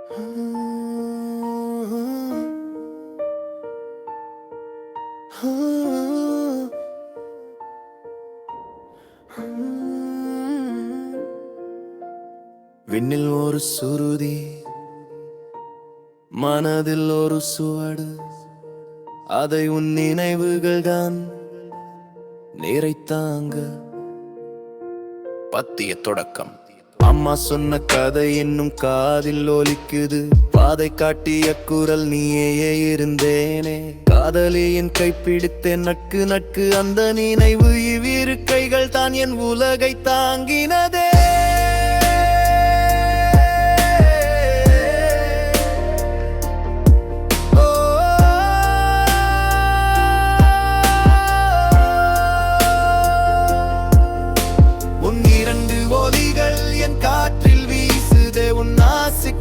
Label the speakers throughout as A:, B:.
A: விண்ணில் ஒரு சுருதி, மனதில் ஒரு சுவடு, அதை உன் நினைவுகள் தான் நிறைத்தாங்க. பத்திய தொடக்கம். அம்மா சொன்ன கதை இன்னும் காதில் ஒலிக்குது. பாதை காட்டிய குரல் நீயே இருந்தேனே. காதலியின் கைப்பிடித்தேன் நட்கு நட்கு. அந்த நினைவு இவ்விரு கைகள் தான் என் உலகை தாங்கினதே.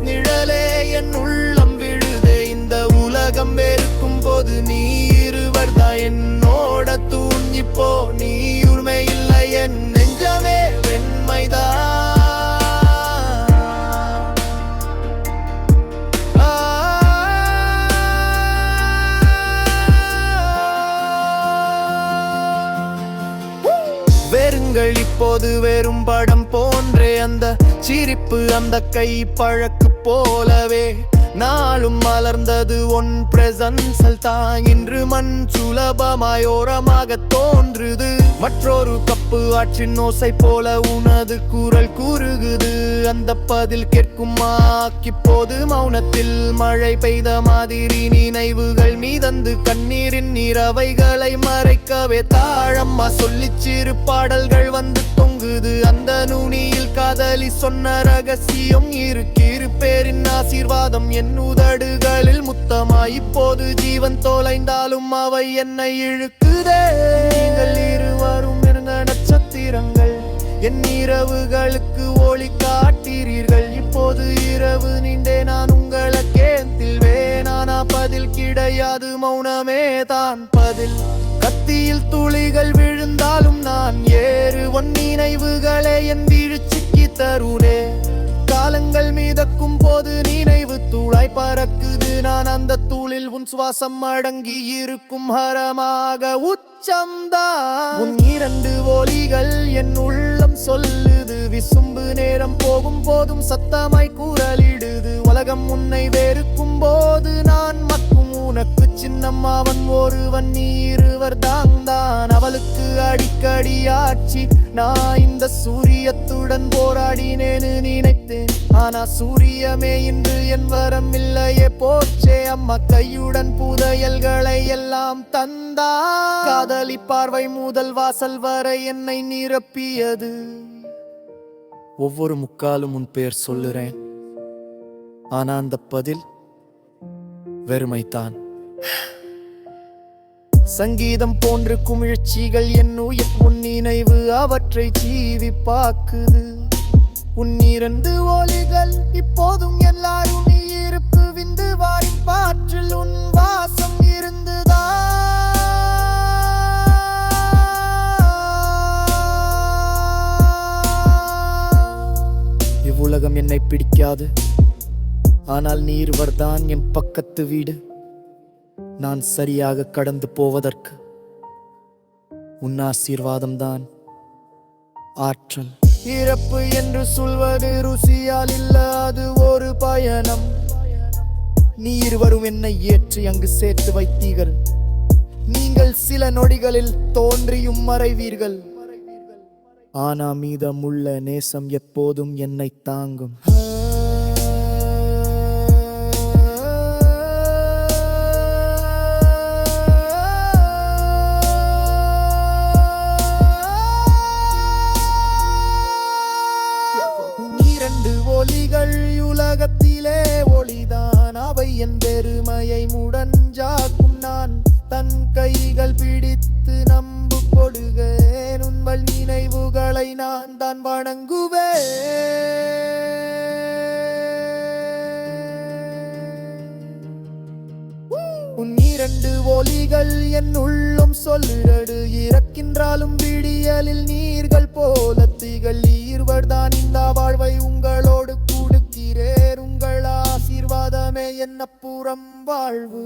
A: நிழலே என் உள்ளம் விழுதே. இந்த உலகம் வெறுக்கும் போது நீ இருவர்தான் என்னோட தூங்கிப்போ. நீ உரிமை இல்லை என் நெஞ்சமே வெண்மைதான். வெறுங்கள் இப்போது வெறும் படம் போன்றே. அந்த சிரிப்பு அந்த கை பழக்கு போலவே நாளும் மலர்ந்தது உன் பிரசன்ஸல் தான். இன்று மண் சுலபமாயோரமாக தோன்றுது. மற்றொரு கப்பு ஆற்றின் ஓசை போல உனது குரல் கூறுகுது. அந்த பதில் கேட்கும் ஆக்கிப்போது மௌனத்தில் மழை பெய்த மாதிரி நினைவுகள் மீதந்து கண்ணீரின் நீரவைகளை மறைக்கவே தாழம்மா சொல்லிச் சிறு பாடல்கள் வந்து தொங்குது. அந்த நுனியில் காதலி சொன்ன ரகசியம் இரு பேரின் ஆசீர்வாதம் என் உதடுகளில் முத்தமாய். இப்போது ஜீவன் தொலைந்தாலும் அவை என்னை இழுக்குதே. நீங்கள் இருவரும் இருந்த நட்சத்திரங்கள் என் இரவுகளுக்கு ஒளி காட்டீர்கள். இப்போது இரவு நீண்டே நான் உங்களை கேந்தில்வேன். ஆனா பதில் கிடையாது, மௌனமே தான் பதில். கத்தியில் துளிகள் விழுந்தாலும் நான் ஏறு உன் நினைவுகளே என் வீழ்ச்சிக்கு தருணே. காலங்கள் மீதக்கும் போது நினைவு தூளாய் பறக்குது. நான் அந்த தூளில் உன் சுவாசம் அடங்கி இருக்கும் ஹரமாக உச்சம்தான். உன் இரண்டு ஒலிகள் என் உள்ளம் சொல்லுது. விசும்பு நேரம் போகும் போதும் சத்தமாய் கூறலிடுது. உலகம் உன்னை வெறுக்கும் போது நான் மக்கும் உனக்கு சின்னம் அவன் ஒருவன். நீ இருவர் தான் அவளுக்கு அடிக்கடி ஆட்சி. நான் இந்த சூரியத்துடன் போராடினேன்னு நினைத்தேன். ஆனா சூரியமே இன்று என் வரம் இல்லையே போச்சே. அம்மா கையுடன் புதையல்களை எல்லாம் தந்தா. காதலி பார்வை முதல் வாசல் வரை என்னை நிரப்பியது. ஒவ்வொரு முக்காலும் உன் பேர் சொல்லுறேன். ஆனா அந்த பதில் வெறுமைத்தான். சங்கீதம் போன்று குமிழ்ச்சிகள் என் உயிர் உன் நினைவு அவற்றை ஜீவி பாக்குது. உன் இரண்டு ஒலிகள் இப்போதும் எல்லாரும் நீ இருப்பு விந்து வாரின் பாற்றில் உன் வாசம் இருந்துதா. இவ்வுலகம் என்னை பிடிக்காது. ஆனால் நீ இருவர்தான் என் பக்கத்து வீடு. நான் சரியாக கடந்து போவதற்கு உன் ஆசீர்வாதம்தான் ஆற்றல். இறப்பு என்று சொல்வது ருசியால் இல்ல, அது ஒரு பயணம். நீ இருவரும் என்னை ஏற்றி அங்கு சேர்த்து வைத்தீர்கள். நீங்கள் சில நொடிகளில் தோன்றியும் மறைவீர்கள். ஆனா மீதமுள்ள நேசம் எப்போதும் என்னை தாங்கும். ஒலிகள் உலகத்திலே ஒளிதான். அவை என் பெருமையை முடஞ்சாக்கும். நான் தன் கைகள் பிடித்து நம்பு கொடுகேன். உங்கள் நினைவுகளை நான் தான் வணங்குவேன். உன் இரண்டு ஒலிகள் என் உள்ளம் சொல்லுறது. இறக்கின்றாலும் விடியலில் நீர்கள் போல திகழ். இருவர்தான் இந்த வாழ்வை உங்களோடு கொடுக்கிறேன். உங்கள் ஆசீர்வாதம் பாதமே என்ன புறம் வாழ்வு